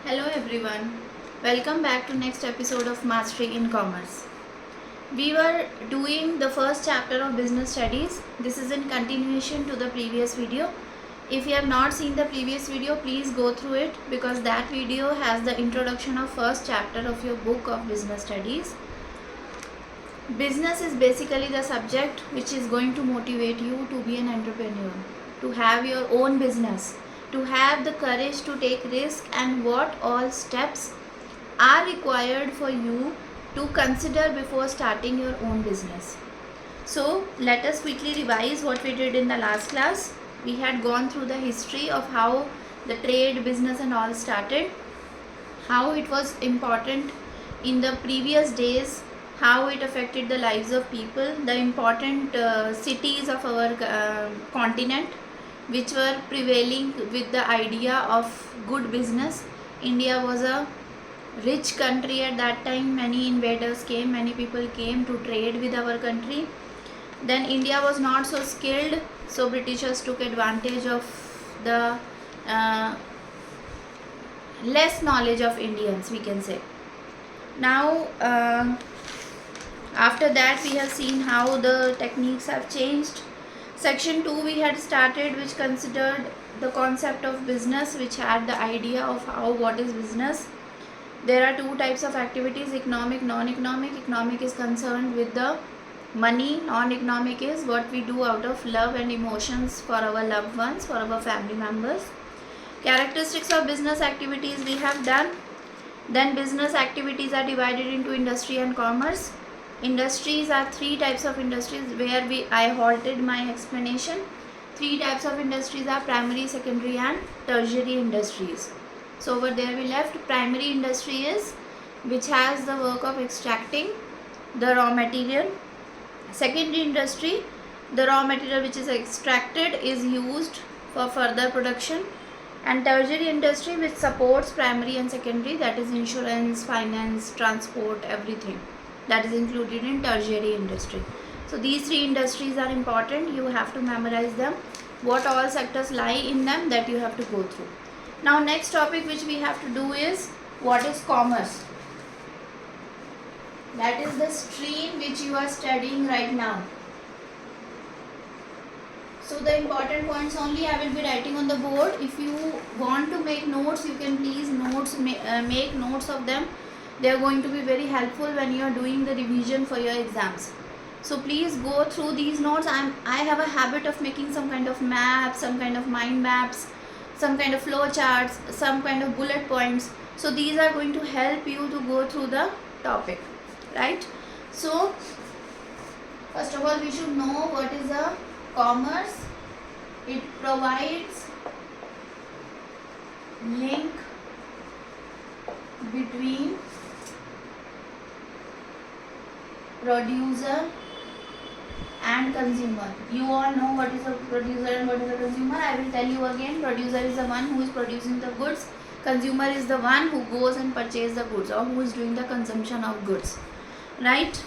Hello everyone, welcome back to next episode of Mastery in Commerce. We were doing the first chapter of business studies. This is in continuation to the previous video. If you have not seen the previous video, please go through it because that video has the introduction of first chapter of your book of business studies. Business is basically the subject which is going to motivate you to be an entrepreneur, to have your own business, to have the courage to take risk, and what all steps are required for you to consider before starting your own business. So let us quickly revise what we did in the last class. We had gone through the history of how the trade, business and all started, how it was important in the previous days, how it affected the lives of people, the important cities of our continent which were prevailing with the idea of good business. India was a rich country at that time. Many invaders came, many people came to trade with our country. Then India was not so skilled, so Britishers took advantage of the less knowledge of Indians, we can say. Now after that we have seen how the techniques have changed. Section 2 we had started, which considered the concept of business, which had the idea of what is business. There are two types of activities, economic, non-economic. Economic is concerned with the money, non-economic is what we do out of love and emotions for our loved ones, for our family members. Characteristics of business activities we have done. Then business activities are divided into industry and commerce. Industries are three types of industries where I halted my explanation. Three types of industries are primary, secondary and tertiary industries. So over there we left primary industry is which has the work of extracting the raw material. Secondary industry, the raw material which is extracted is used for further production. And tertiary industry which supports primary and secondary, that is insurance, finance, transport, everything that is included in tertiary industry. So these three industries are important. You have to memorize them, what all sectors lie in them, that you have to go through. Now next topic which we have to do is what is commerce. That is the stream which you are studying right now. So the important points only I will be writing on the board. If you want to make notes, you can please make notes of them. They are going to be very helpful when you are doing the revision for your exams. So please go through these notes. I have a habit of making some kind of maps, some kind of mind maps, some kind of flow charts, some kind of bullet points. So these are going to help you to go through the topic, right? So first of all we should know what is a commerce. It provides link between producer and consumer. You all know what is a producer and what is a consumer. I will tell you again. Producer is the one who is producing the goods. Consumer is the one who goes and purchases the goods, or who is doing the consumption of goods, right?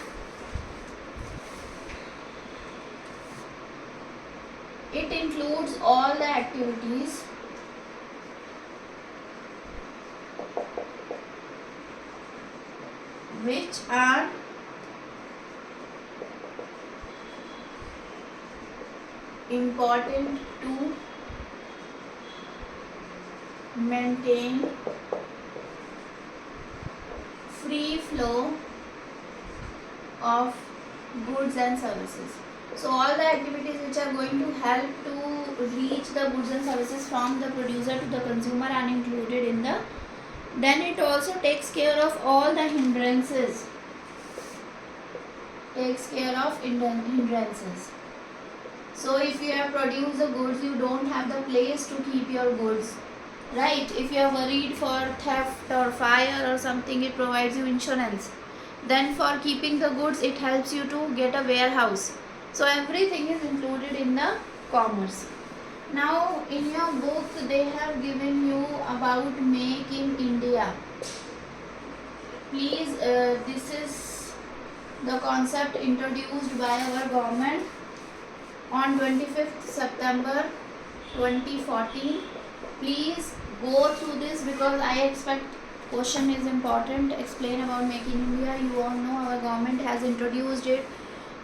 It includes all the activities which are important to maintain free flow of goods and services. So all the activities which are going to help to reach the goods and services from the producer to the consumer are included in the. Then it also takes care of all the hindrances. So if you have produced the goods, you don't have the place to keep your goods, right? If you are worried for theft or fire or something, it provides you insurance. Then for keeping the goods, it helps you to get a warehouse. So everything is included in the commerce. Now in your book they have given you about Make in India. Please, this is the concept introduced by our government on 25th September 2014. Please go through this because I expect question is important. Explain about Make in India. You all know our government has introduced it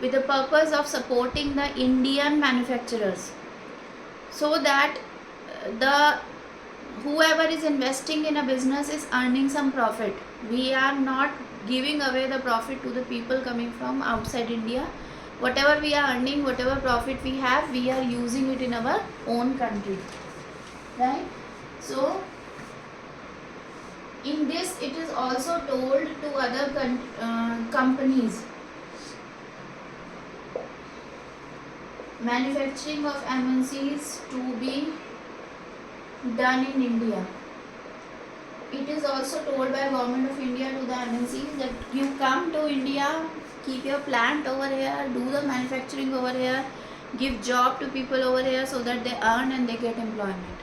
with the purpose of supporting the Indian manufacturers, so that the whoever is investing in a business is earning some profit. We are not giving away the profit to the people coming from outside India. Whatever we are earning, whatever profit we have, we are using it in our own country, right? So in this it is also told to other companies, manufacturing of MNCs to be done in India. It is also told by Government of India to the MNCs that you come to India, keep your plant over here, do the manufacturing over here, give job to people over here so that they earn and they get employment.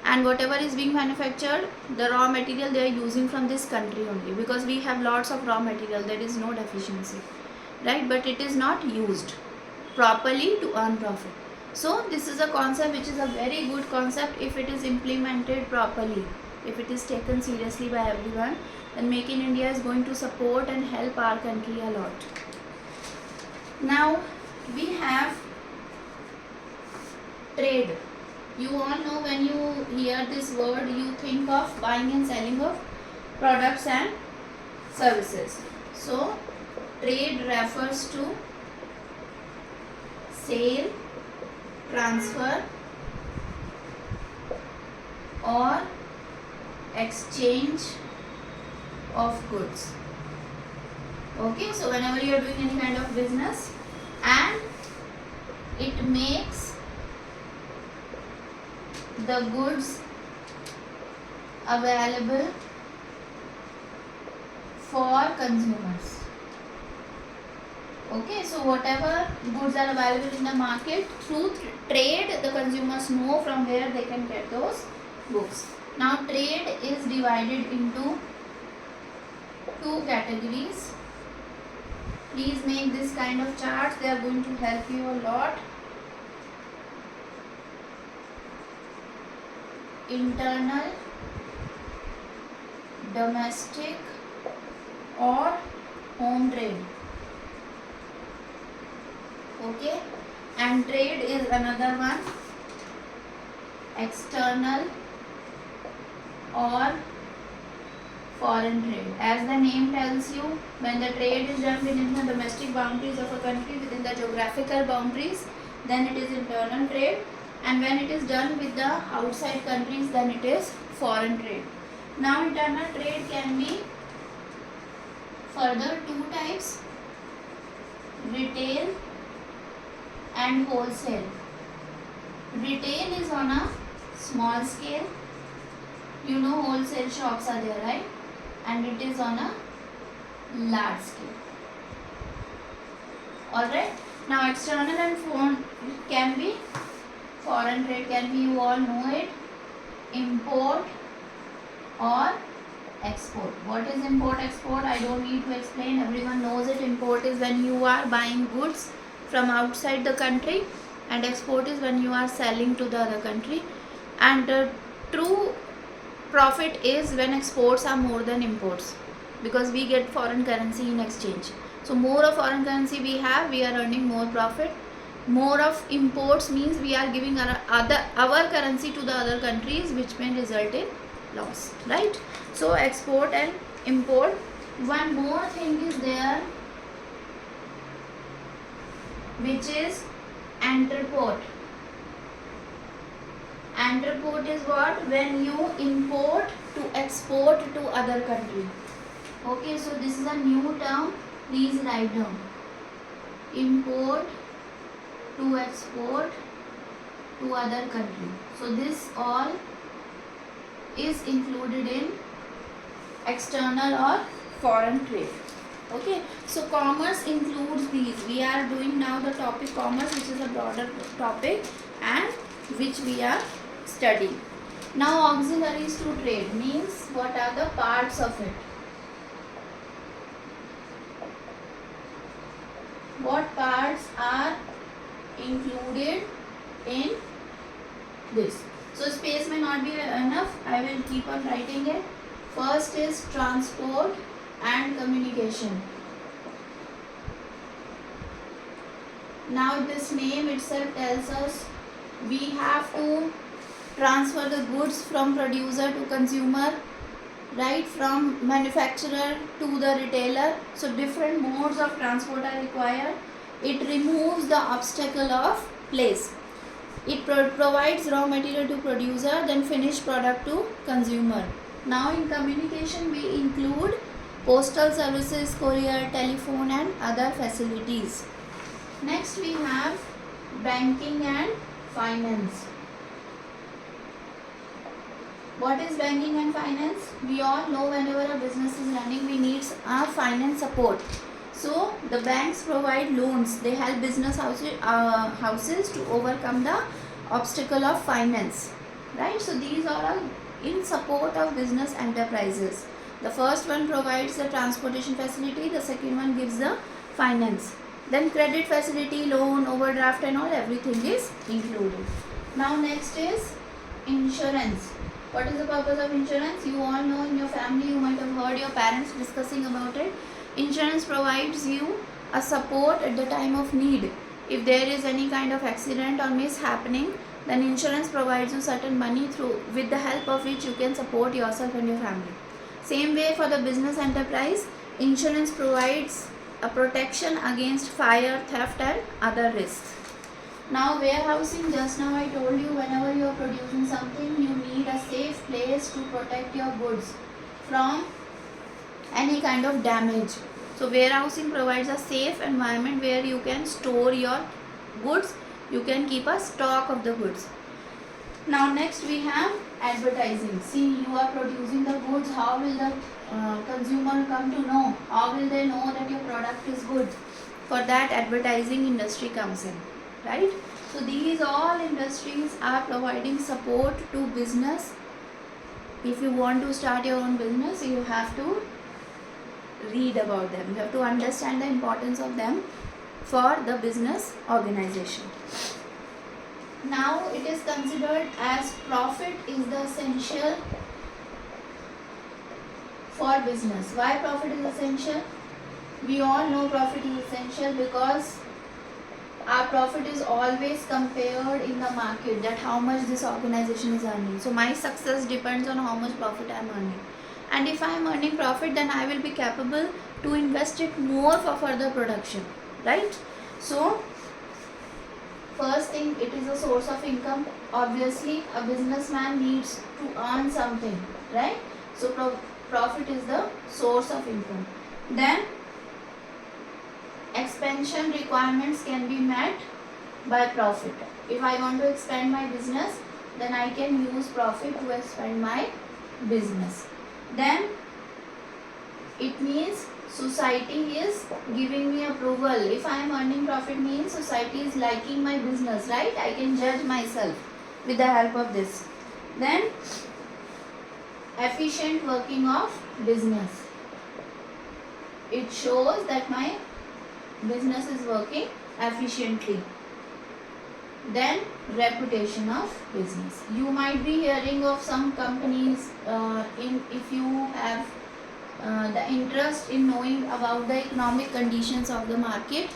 And whatever is being manufactured, the raw material they are using from this country only, because we have lots of raw material, there is no deficiency, right? But it is not used properly to earn profit. So this is a concept which is a very good concept if it is implemented properly. If it is taken seriously by everyone, then Make in India is going to support and help our country a lot. Now we have trade. You all know, when you hear this word, you think of buying and selling of products and services. So trade refers to sale, transfer or exchange of goods. Okay, so whenever you are doing any kind of business and it makes the goods available for consumers. Okay, so whatever goods are available in the market, through trade the consumers know from where they can get those goods. Now trade is divided into two categories. Please make this kind of charts, they are going to help you a lot. Internal, domestic or home trade. Okay, and trade is another one, external or foreign trade. As the name tells you, when the trade is done within the domestic boundaries of a country, within the geographical boundaries, then it is internal trade, and when it is done with the outside countries, then it is foreign trade. Now internal trade can be further two types, retail and wholesale. Retail is on a small scale, you know, wholesale shops are there, right? And it is on a large scale. Alright, now external and foreign can be, foreign trade can be, you all know it, import or export. What is import, export? I don't need to explain, everyone knows it. Import is when you are buying goods from outside the country, and export is when you are selling to the other country. And true profit is when exports are more than imports, because we get foreign currency in exchange. So more of foreign currency we have, we are earning more profit. More of imports means we are giving our currency to the other countries, which may result in loss, right? So export and import. One more thing is there, which is entrepot. Entrepot is what? When you import to export to other country. Okay, so this is a new term, please write down. Import to export to other country. So this all is included in external or foreign trade. Okay, so commerce includes these. We are doing now the topic commerce, which is a broader topic and which we are studying. Now auxiliaries to trade means what are the parts of it? What parts are included in this? So So space may not be enough. I will keep on writing it. First is transport and communication. Now this name itself tells us we have to transfer the goods from producer to consumer, right, from manufacturer to the retailer. So different modes of transport are required. It removes the obstacle of place. It provides raw material to producer, then finished product to consumer. Now in communication we include postal services, courier, telephone and other facilities. Next we have banking and finance. What is banking and finance? We all know whenever a business is running, we need our finance support. So the banks provide loans. They help business houses to overcome the obstacle of finance, right? So these are all in support of business enterprises. The first one provides the transportation facility. The second one gives the finance. Then credit facility, loan, overdraft and all, everything is included. Now next is insurance. What is the purpose of insurance? You all know, in your family you might have heard your parents discussing about it. Insurance provides you a support at the time of need. If there is any kind of accident or mishappening, then insurance provides you certain money with the help of which you can support yourself and your family. Same way for the business enterprise, insurance provides a protection against fire, theft and other risks. Now warehousing, just now I told you, whenever you are producing something, you need a safe place to protect your goods from any kind of damage. So warehousing provides a safe environment where you can store your goods, you can keep a stock of the goods. Now next we have advertising. See, you are producing the goods, how will the consumer come to know? How will they know that your product is good? For that, advertising industry comes in, right? So these all industries are providing support to business. If you want to start your own business, you have to read about them. You have to understand the importance of them for the business organization. Now it is considered as profit is the essential for business. Why profit is essential? We all know profit is essential because our profit is always compared in the market, that how much this organization is earning. So my success depends on how much profit I am earning. And if I am earning profit, then I will be capable to invest it more for further production, right? So first thing, it is a source of income. Obviously a businessman needs to earn something, right? So profit is the source of income. Then expansion requirements can be met by profit. If I want to expand my business, then I can use profit to expand my business. Then it means society is giving me approval. If I am earning profit, means society is liking my business, right? I can judge myself with the help of this. Then efficient working of business. It shows that my business is working efficiently. Then reputation of business. You might be hearing of some companies, if you have the interest in knowing about the economic conditions of the market,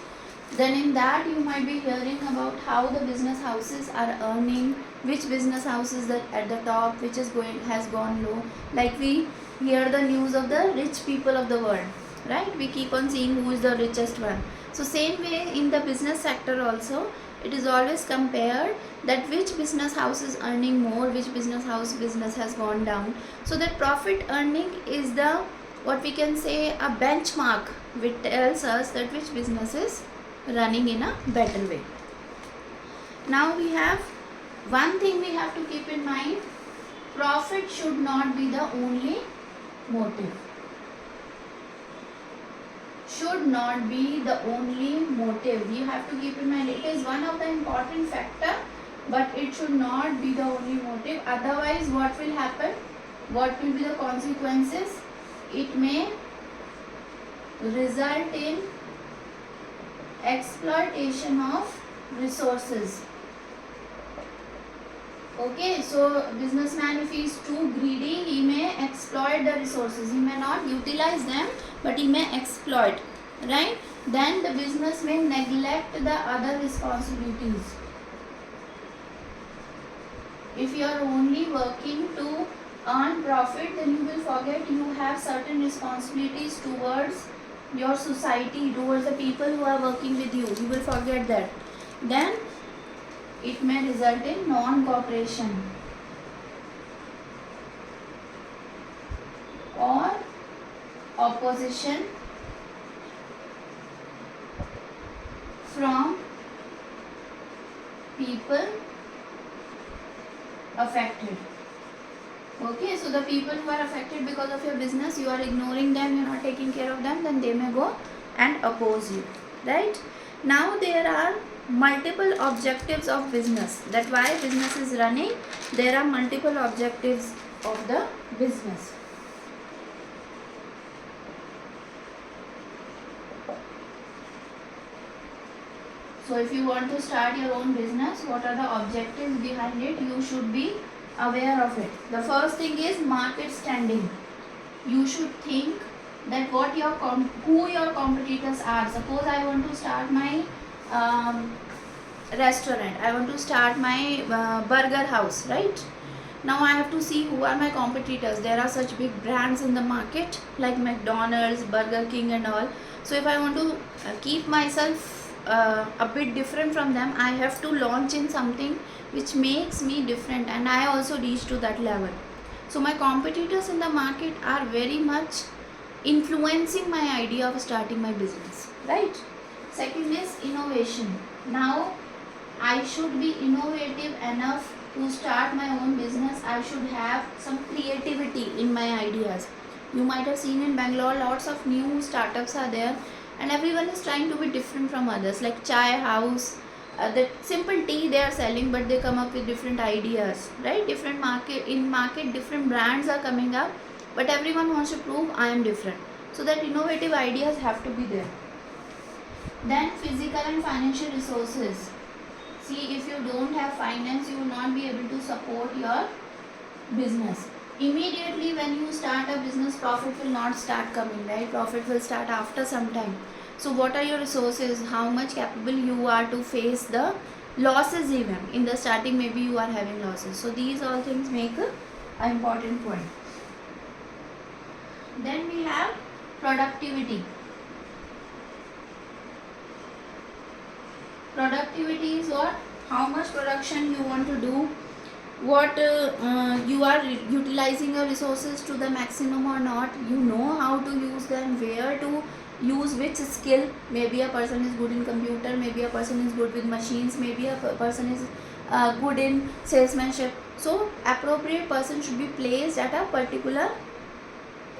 then in that you might be hearing about how the business houses are earning, which business house is at the top, which has gone low. Like we hear the news of the rich people of the world, right? We keep on seeing who is the richest one. So same way in the business sector also, it is always compared that which business house is earning more, which business has gone down. So that profit earning is the, what we can say, a benchmark which tells us that which business is running in a better way. Now we have one thing we have to keep in mind: profit should not be the only motive. Should not be the only motive. You have to keep in mind, it is one of the important factor, but it should not be the only motive. Otherwise, what will happen? What will be the consequences? It may result in exploitation of resources. Okay, so businessman, if he is too greedy, he may exploit the resources. He may not utilize them, but he may exploit, right? Then the business may neglect the other responsibilities. If you are only working to earn profit, then you will forget you have certain responsibilities towards your society, towards the people who are working with you. You will forget that. Then it may result in non-cooperation or opposition from people affected. Okay, so the people who are affected because of your business, you are ignoring them, you are not taking care of them, then they may go and oppose you, right? Now there are multiple objectives of business. That's why business is running. There are multiple objectives of the business. So if you want to start your own business, what are the objectives behind it? You should be aware of it. The first thing is market standing. You should think that who your competitors are. Suppose I want to start my restaurant. I want to start my burger house, right? Now I have to see who are my competitors. There are such big brands in the market like McDonald's, Burger King and all. So if I want to keep myself a bit different from them, I have to launch in something which makes me different, and I also reach to that level. So my competitors in the market are very much influencing my idea of starting my business, right? Second is innovation. Now I should be innovative enough to start my own business. I should have some creativity in my ideas. You might have seen in Bangalore lots of new startups are there, and everyone is trying to be different from others, like chai house, the simple tea they are selling, but they come up with different ideas, right? Different market different brands are coming up, but everyone wants to prove I am different. So that innovative ideas have to be there. Then physical and financial resources. See, if you don't have finance, you will not be able to support your business. Immediately when you start a business, profit will not start coming, right? Profit will start after some time. So what are your resources? How much capable you are to face the losses? Even in the starting, maybe you are having losses. So these all things make an important point. Then we have productivity. Productivity is what? How much production you want to do, what you are utilizing your resources to the maximum or not. You know how to use them, where to use which skill. Maybe a person is good in computer, maybe a person is good with machines, maybe a person is good in salesmanship. So appropriate person should be placed at a particular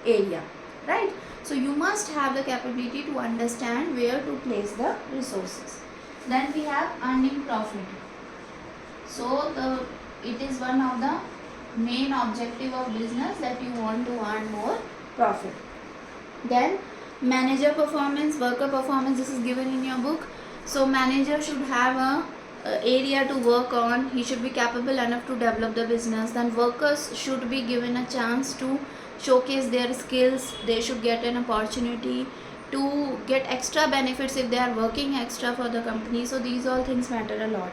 area, right? So you must have the capability to understand where to place the resources. Then we have earning profit. So it is one of the main objective of business, that you want to earn more profit. Then manager performance, worker performance, this is given in your book. So manager should have a area to work on. He should be capable enough to develop the business. Then workers should be given a chance to showcase their skills. They should get an opportunity to get extra benefits if they are working extra for the company. So these all things matter a lot.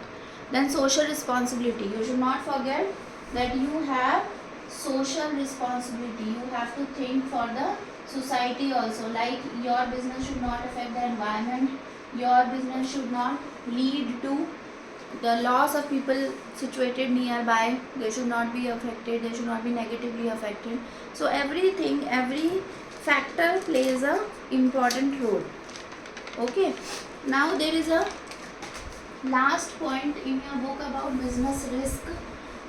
Then social responsibility. You should not forget that you have social responsibility. You have to think for the society also. Like your business should not affect the environment. Your business should not lead to the loss of people situated nearby. They should not be affected. They should not be negatively affected. So everything, every factor plays a important role. Okay. Now there is a last point in your book about business risk,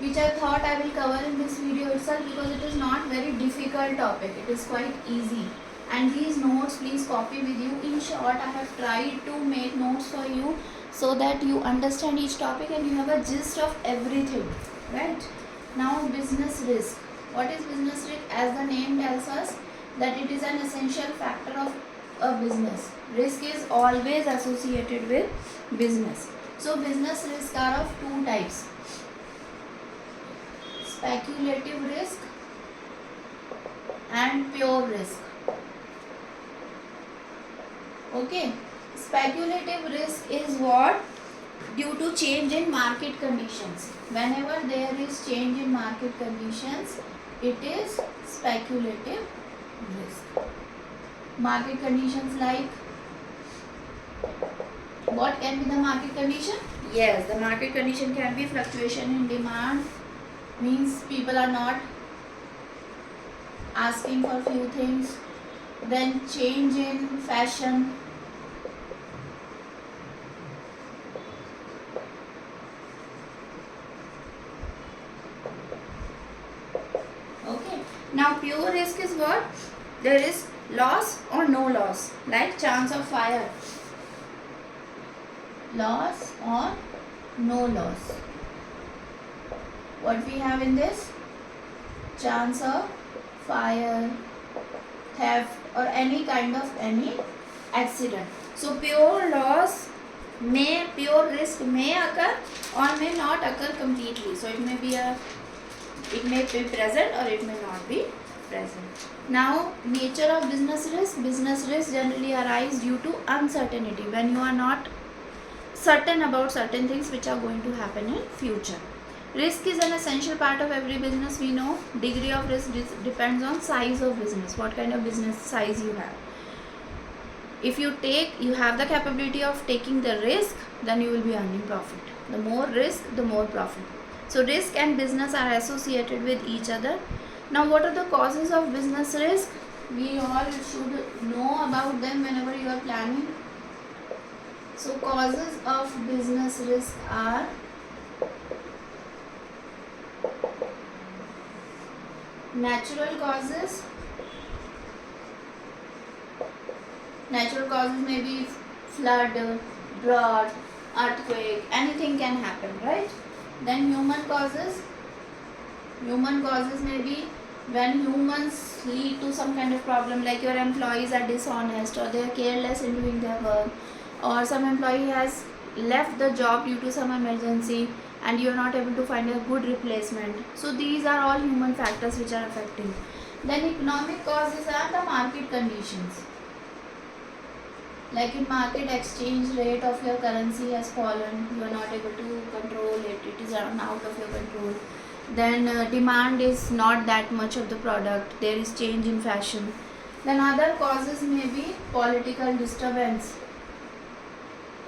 which I thought I will cover in this video itself, because it is not very difficult topic. It is quite easy. And these notes please copy with you. In short, I have tried to make notes for you so that you understand each topic and you have a gist of everything, right? Now business risk. What is business risk? As the name tells us, that it is an essential factor of a business. Risk is always associated with business. So business risks are of two types. speculative risk and pure risk. Okay, speculative risk is what? Due to change in market conditions. Whenever there is change in market conditions, it is speculative risk. Market conditions like, what can be the market condition? Yes, the market condition can be fluctuation in demand, means people are not asking for few things. Then change in fashion. Okay. Now pure risk is what? There is loss or no loss, like chance of fire. Loss or no loss. What we have in this? Chance of fire, theft, or any kind of any accident. So pure risk may occur or may not occur completely. So it may be present or it may not be present. Now, nature of business risk. Business risk generally arise due to uncertainty, when you are not certain about certain things which are going to happen in future. Risk is an essential part of every business, we know. Degree of risk depends on size of business, what kind of business size you have. If you have the capability of taking the risk, then you will be earning profit. The more risk, the more profit. So risk and business are associated with each other. Now, what are the causes of business risk? We all should know about them whenever you are planning. So causes of business risk are natural causes. Natural causes may be flood, drought, earthquake, anything can happen, right? Then human causes. Human causes may be when humans lead to some kind of problem, like your employees are dishonest or they are careless in doing their work, or some employee has left the job due to some emergency and you are not able to find a good replacement. So these are all human factors which are affecting. Then economic causes are the market conditions. Like in market, exchange rate of your currency has fallen, you are not able to control it, it is out of your control. Then demand is not that much of the product, there is change in fashion. Then other causes may be political disturbance,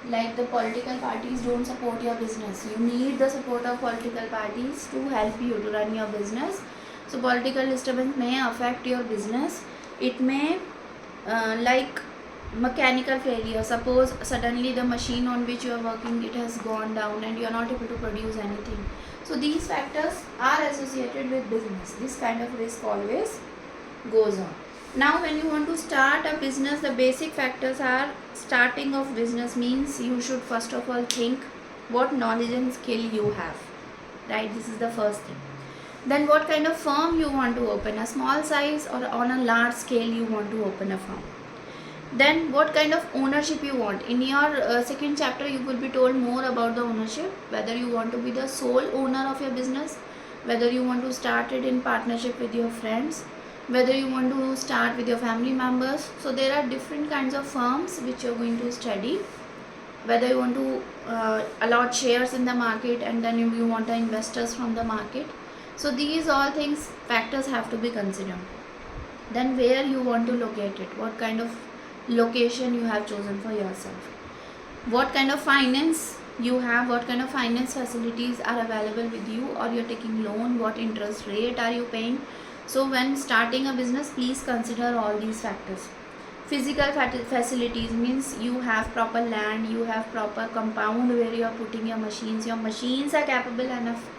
like the political parties don't support your business. You need the support of political parties to help you to run your business. So political disturbance may affect your business. It may like mechanical failure. Suppose suddenly the machine on which you are working, it has gone down and you are not able to produce anything. So these factors are associated with business. This kind of risk always goes on. Now when you want to start a business, the basic factors are, starting of business means you should first of all think what knowledge and skill you have, right? This is the first thing. Then what kind of firm you want to open, a small size or on a large scale you want to open a firm. Then what kind of ownership you want. In your second chapter you will be told more about the ownership, whether you want to be the sole owner of your business, whether you want to start it in partnership with your friends, whether you want to start with your family members. So there are different kinds of firms which you are going to study, whether you want to allot shares in the market and then you want the investors from the market. So these all things, factors have to be considered. Then where you want to locate it, what kind of location you have chosen for yourself, what kind of finance you have, what kind of finance facilities are available with you, or you're taking loan, what interest rate are you paying. So when starting a business, please consider all these factors. Physical facilities means you have proper land, you have proper compound where you are putting your machines are capable enough,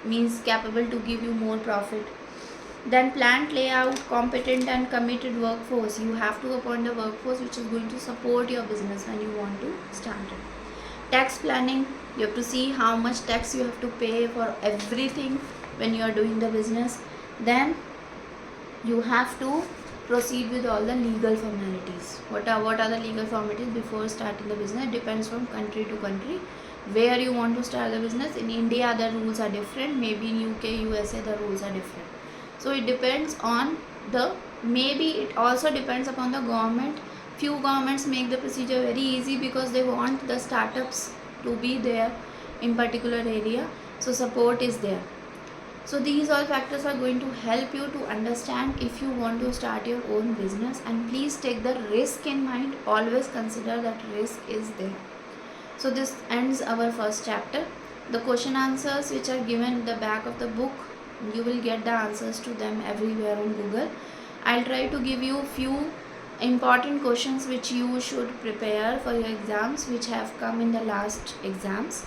means capable to give you more profit. Then plant layout, competent and committed workforce. You have to appoint a workforce which is going to support your business when you want to start it. Tax planning, you have to see how much tax you have to pay for everything when you are doing the business. Then you have to proceed with all the legal formalities. What are the legal formalities before starting the business? It depends from country to country. where you want to start the business. In India the rules are different, maybe in UK, USA the rules are different. So it depends on the, maybe it also depends upon the government. Few governments make the procedure very easy because they want the startups to be there in particular area, so support is there. So these all factors are going to help you to understand if you want to start your own business, and please take the risk in mind, always consider that risk is there. So this ends our first chapter. The question answers which are given in the back of the book, you will get the answers to them everywhere on Google. I'll try to give you few important questions which you should prepare for your exams, which have come in the last exams.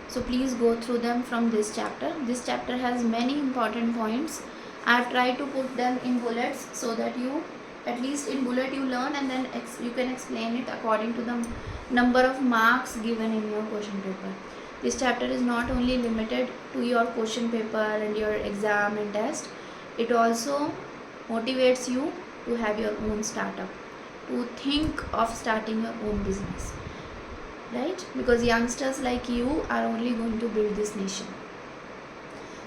So please go through them from this chapter. This chapter has many important points. I have tried to put them in bullets so that you, at least in bullet you learn, and then you can explain it according to the number of marks given in your question paper. This chapter is not only limited to your question paper and your exam and test, it also motivates you to have your own startup, to think of starting your own business, right? Because youngsters like you are only going to build this nation.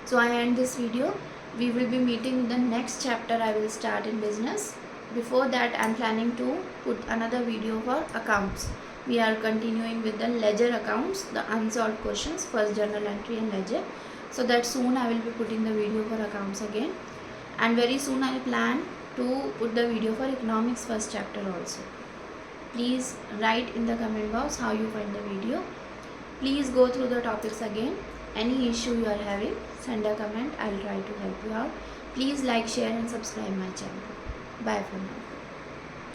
So I end this video. We will be meeting in the next chapter I will start in business. Before that, I am planning to put another video for accounts. We are continuing with the ledger accounts, the unsolved questions, first journal entry and ledger. So that soon I will be putting the video for accounts again, and very soon I plan to put the video for economics first chapter also. Please write in the comment box how you find the video. Please go through the topics again. Any issue you are having, send a comment. I'll try to help you out. Please like, share and subscribe my channel. Bye for now.